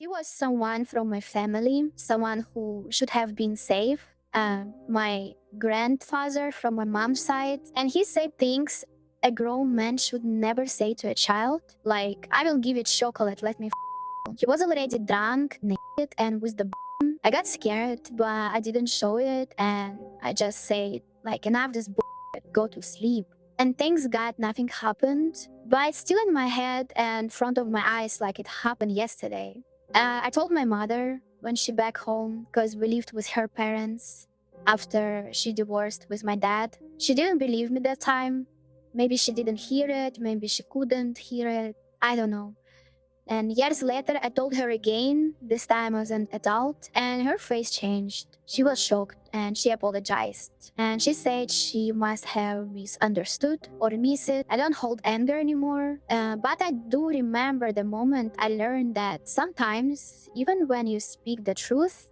He was someone from my family, someone who should have been safe. My grandfather from my mom's side. And he said things a grown man should never say to a child. Like, I will give you chocolate, let me you. He was already drunk, naked, and with the I got scared, but I didn't show it. And I just said, like, enough this go to sleep. And thanks God, nothing happened. But it's still in my head and front of my eyes like it happened yesterday. I told my mother when she back home because we lived with her parents after she divorced with my dad. She didn't believe me that time. Maybe she didn't hear it. Maybe she couldn't hear it. I don't know. And years later, I told her again, this time as an adult, and her face changed. She was shocked and she apologized. And she said she must have misunderstood or missed it. I don't hold anger anymore, but I do remember the moment I learned that sometimes, even when you speak the truth,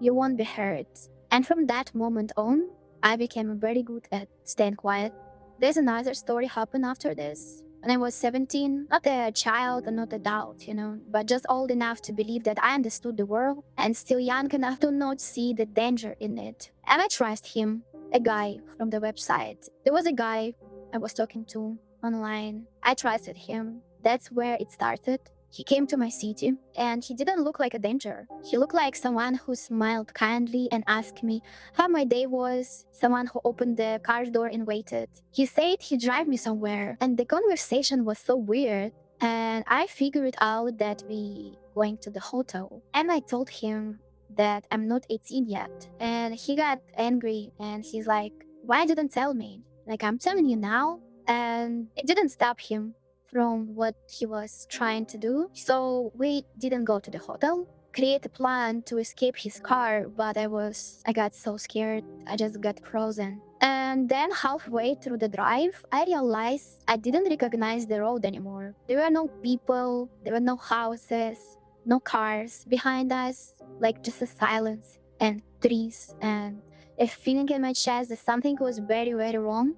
you won't be heard. And from that moment on, I became very good at staying quiet. There's another story happened after this. When I was 17, not a child and not adult, but just old enough to believe that I understood the world and still young enough to not see the danger in it. And I trust him, a guy from the website. There was a guy I was talking to online. I trusted him. That's where it started. He came to my city and he didn't look like a danger. He looked like someone who smiled kindly and asked me how my day was, someone who opened the car door and waited. He said he'd drive me somewhere and the conversation was so weird. And I figured out that we going to the hotel. And I told him that I'm not 18 yet. And he got angry and he's like, why didn't tell me? Like, I'm telling you now. And it didn't stop him from what he was trying to do. So we didn't go to the hotel, create a plan to escape his car, but I got so scared, I just got frozen. And then halfway through the drive, I realized I didn't recognize the road anymore. There were no people, there were no houses, no cars behind us, like just a silence and trees and a feeling in my chest that something was very, very wrong.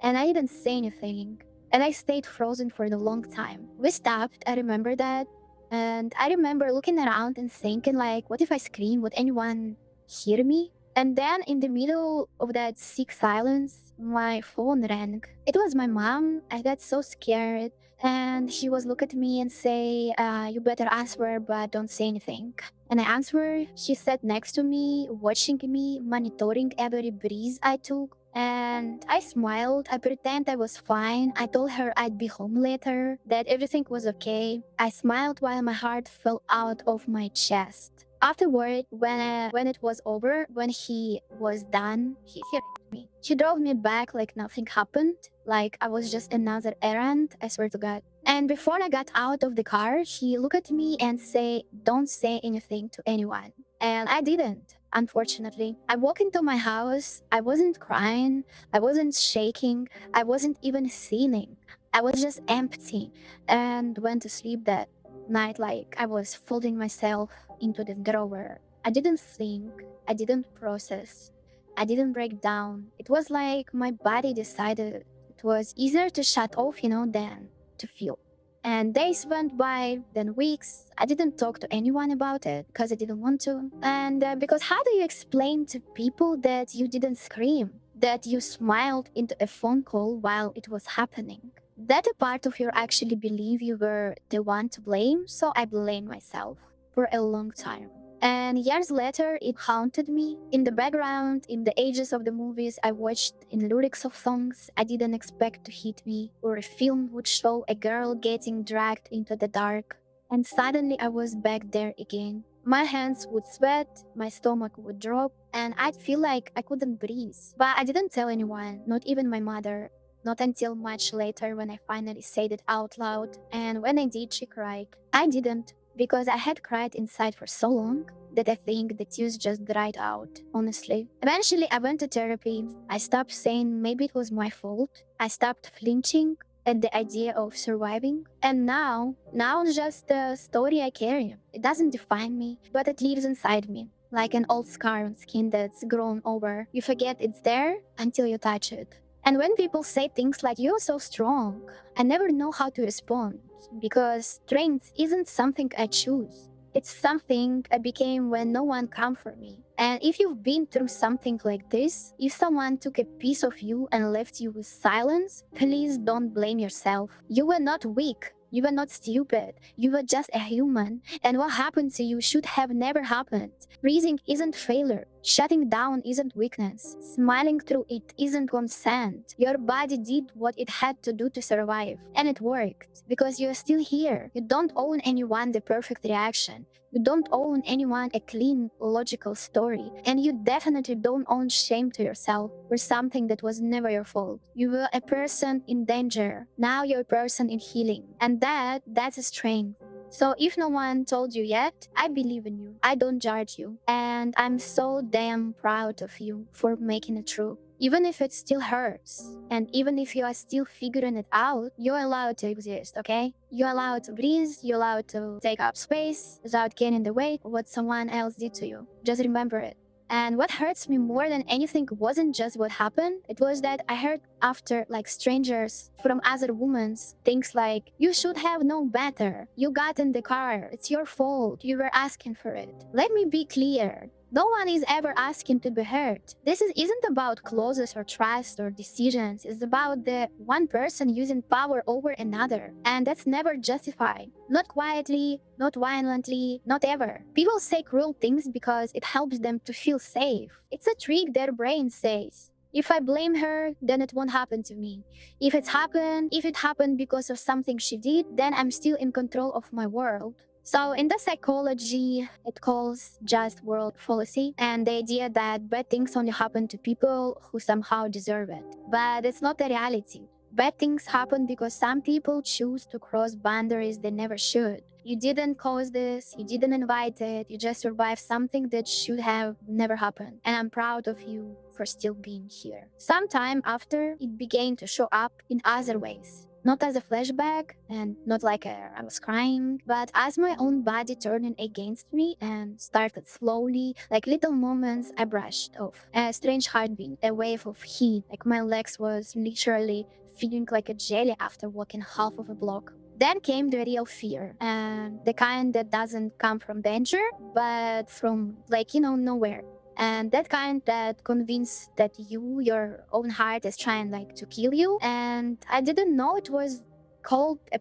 And I didn't say anything. And I stayed frozen for a long time. We stopped, I remember that. And I remember looking around and thinking, like, what if I scream? Would anyone hear me? And then in the middle of that sick silence, my phone rang. It was my mom. I got so scared. And she was look at me and say, you better answer, but don't say anything. And I answered. She sat next to me, watching me, monitoring every breeze I took. And I smiled. I pretend I was fine. I told her I'd be home later, that everything was okay. I smiled while my heart fell out of my chest. Afterward, when it was over, when he was done, he me. She drove me back like nothing happened, like I was just another errand, I swear to God. And before I got out of the car, she looked at me and say, don't say anything to anyone. And I didn't, unfortunately. I walked into my house. I wasn't crying. I wasn't shaking. I wasn't even singing. I was just empty and went to sleep that night like I was folding myself into the drawer. I didn't think. I didn't process. I didn't break down. It was like my body decided it was easier to shut off, than to feel. And days went by, then weeks. I didn't talk to anyone about it because I didn't want to. And because how do you explain to people that you didn't scream, that you smiled into a phone call while it was happening? That a part of you actually believe you were the one to blame, so I blamed myself for a long time. And years later, it haunted me. In the background, in the ages of the movies I watched, in lyrics of songs I didn't expect to hit me, or a film would show a girl getting dragged into the dark. And suddenly I was back there again. My hands would sweat, my stomach would drop, and I'd feel like I couldn't breathe. But I didn't tell anyone, not even my mother. Not until much later when I finally said it out loud. And when I did, she cried. I didn't, because I had cried inside for so long that I think the tears just dried out, honestly. Eventually, I went to therapy. I stopped saying maybe it was my fault. I stopped flinching at the idea of surviving. And now it's just a story I carry. It doesn't define me, but it lives inside me. Like an old scar on skin that's grown over. You forget it's there until you touch it. And when people say things like, you're so strong, I never know how to respond because strength isn't something I choose. It's something I became when no one come for me. And if you've been through something like this, if someone took a piece of you and left you with silence, please don't blame yourself. You were not weak. You were not stupid. You were just a human. And what happened to you should have never happened. Breathing isn't failure. Shutting down isn't weakness. Smiling through it isn't consent. Your body did what it had to do to survive. And it worked. Because you're still here. You don't owe anyone the perfect reaction. You don't owe anyone a clean, logical story. And you definitely don't own shame to yourself for something that was never your fault. You were a person in danger. Now you're a person in healing. And that's a strength. So if no one told you yet, I believe in you. I don't judge you. And I'm so damn proud of you for making it true. Even if it still hurts, and even if you are still figuring it out, you're allowed to exist, okay? You're allowed to breathe, you're allowed to take up space without getting in the way of what someone else did to you. Just remember it. And what hurts me more than anything wasn't just what happened, it was that I heard after like strangers from other women things like, you should have known better. You got in the car. It's your fault. You were asking for it. Let me be clear. No one is ever asking to be hurt. Isn't about clauses or trust or decisions. It's about the one person using power over another. And that's never justified. Not quietly, not violently, not ever. People say cruel things because it helps them to feel safe. It's a trick their brain says. If I blame her, then it won't happen to me. If it happened because of something she did, then I'm still in control of my world. So in the psychology, it calls just world fallacy and the idea that bad things only happen to people who somehow deserve it. But it's not the reality. Bad things happen because some people choose to cross boundaries they never should. You didn't cause this, you didn't invite it, you just survived something that should have never happened. And I'm proud of you for still being here. Sometime after, it began to show up in other ways. Not as a flashback and not like I was crying, but as my own body turning against me and started slowly, like little moments I brushed off. A strange heartbeat, a wave of heat, like my legs was literally feeling like a jelly after walking half of a block. Then came the real fear, and the kind that doesn't come from danger, but from nowhere. And that kind that convinced that your own heart is trying like to kill you. And I didn't know it was called a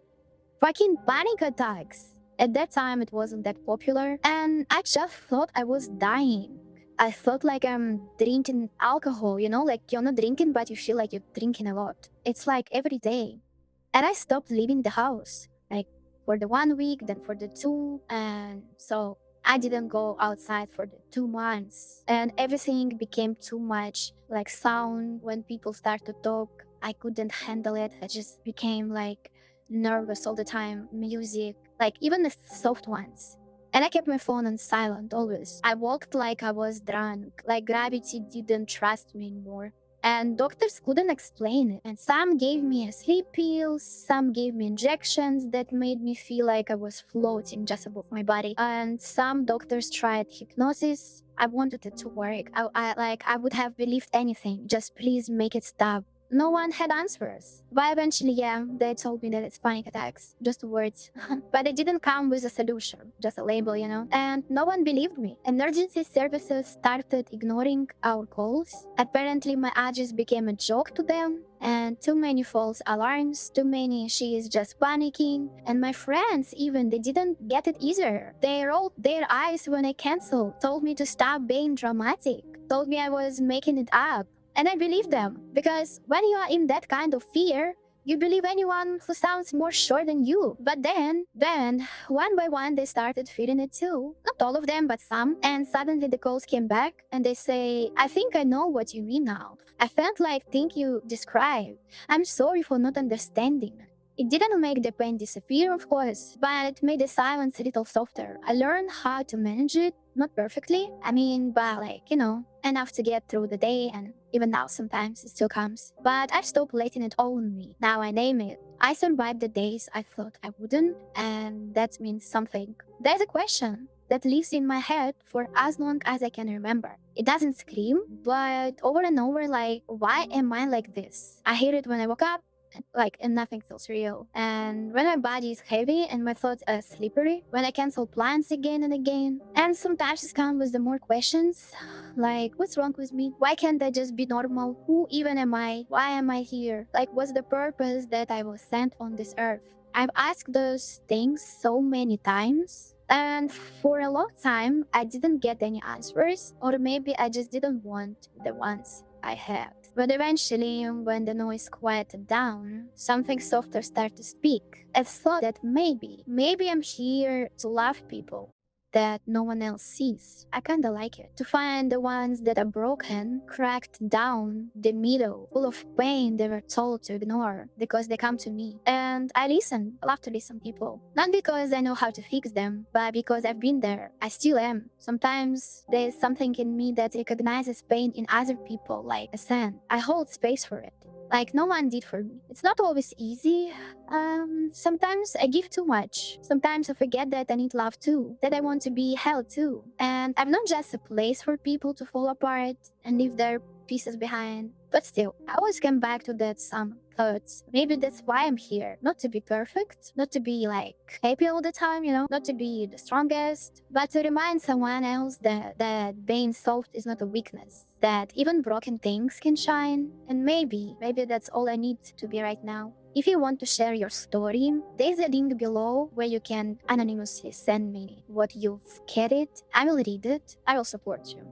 fucking panic attacks. At that time, it wasn't that popular, and I just thought I was dying. I felt like I'm drinking alcohol, like you're not drinking, but you feel like you're drinking a lot. It's like every day. And I stopped leaving the house, like for the 1 week, then for the two. And so I didn't go outside for the 2 months. And everything became too much, like sound when people start to talk. I couldn't handle it. I just became like nervous all the time. Music, like even the soft ones. And I kept my phone on silent always. I walked like I was drunk, like gravity didn't trust me anymore. And doctors couldn't explain it. And some gave me sleep pills, some gave me injections that made me feel like I was floating just above my body. And some doctors tried hypnosis. I wanted it to work. I would have believed anything. Just please make it stop. No one had answers. But eventually, yeah, they told me that it's panic attacks. Just words. But it didn't come with a solution, just a label. And no one believed me. Emergency services started ignoring our calls. Apparently, my address became a joke to them. And too many false alarms, too many she is just panicking. And my friends, even, they didn't get it either. They rolled their eyes when I canceled, told me to stop being dramatic, told me I was making it up. And I believe them, because when you are in that kind of fear, you believe anyone who sounds more sure than you. But then, one by one, they started feeling it too. Not all of them, but some. And suddenly the calls came back and they say, I think I know what you mean now. I felt like thing you described. I'm sorry for not understanding. It didn't make the pain disappear, of course, but it made the silence a little softer. I learned how to manage it, not perfectly. I mean, but enough to get through the day, and even now sometimes it still comes. But I stopped letting it own me. Now I name it. I survived the days I thought I wouldn't, and that means something. There's a question that lives in my head for as long as I can remember. It doesn't scream, but over and over, like, why am I like this? I hear it when I woke up, and nothing feels real. And when my body is heavy and my thoughts are slippery, when I cancel plans again and again, and sometimes it comes with the more questions, like what's wrong with me? Why can't I just be normal? Who even am I? Why am I here? Like, what's the purpose that I was sent on this earth? I've asked those things so many times, and for a long time, I didn't get any answers, or maybe I just didn't want the ones I had. But eventually, when the noise quieted down, something softer started to speak. I thought that maybe I'm here to love people that no one else sees. I kinda like it. To find the ones that are broken, cracked down the middle, full of pain they were told to ignore because they come to me. And I listen. I love to listen to people. Not because I know how to fix them, but because I've been there. I still am. Sometimes there's something in me that recognizes pain in other people like a sand. I hold space for it. Like no one did for me. It's not always easy. Sometimes I give too much. Sometimes I forget that I need love too, that I want to be held too. And I'm not just a place for people to fall apart and leave their pieces behind. But still, I always come back to that some thoughts. Maybe that's why I'm here. Not to be perfect, not to be like happy all the time, not to be the strongest, but to remind someone else that being soft is not a weakness, that even broken things can shine. And maybe that's all I need to be right now. If you want to share your story, there's a link below where you can anonymously send me what you've carried. I will read it. I will support you.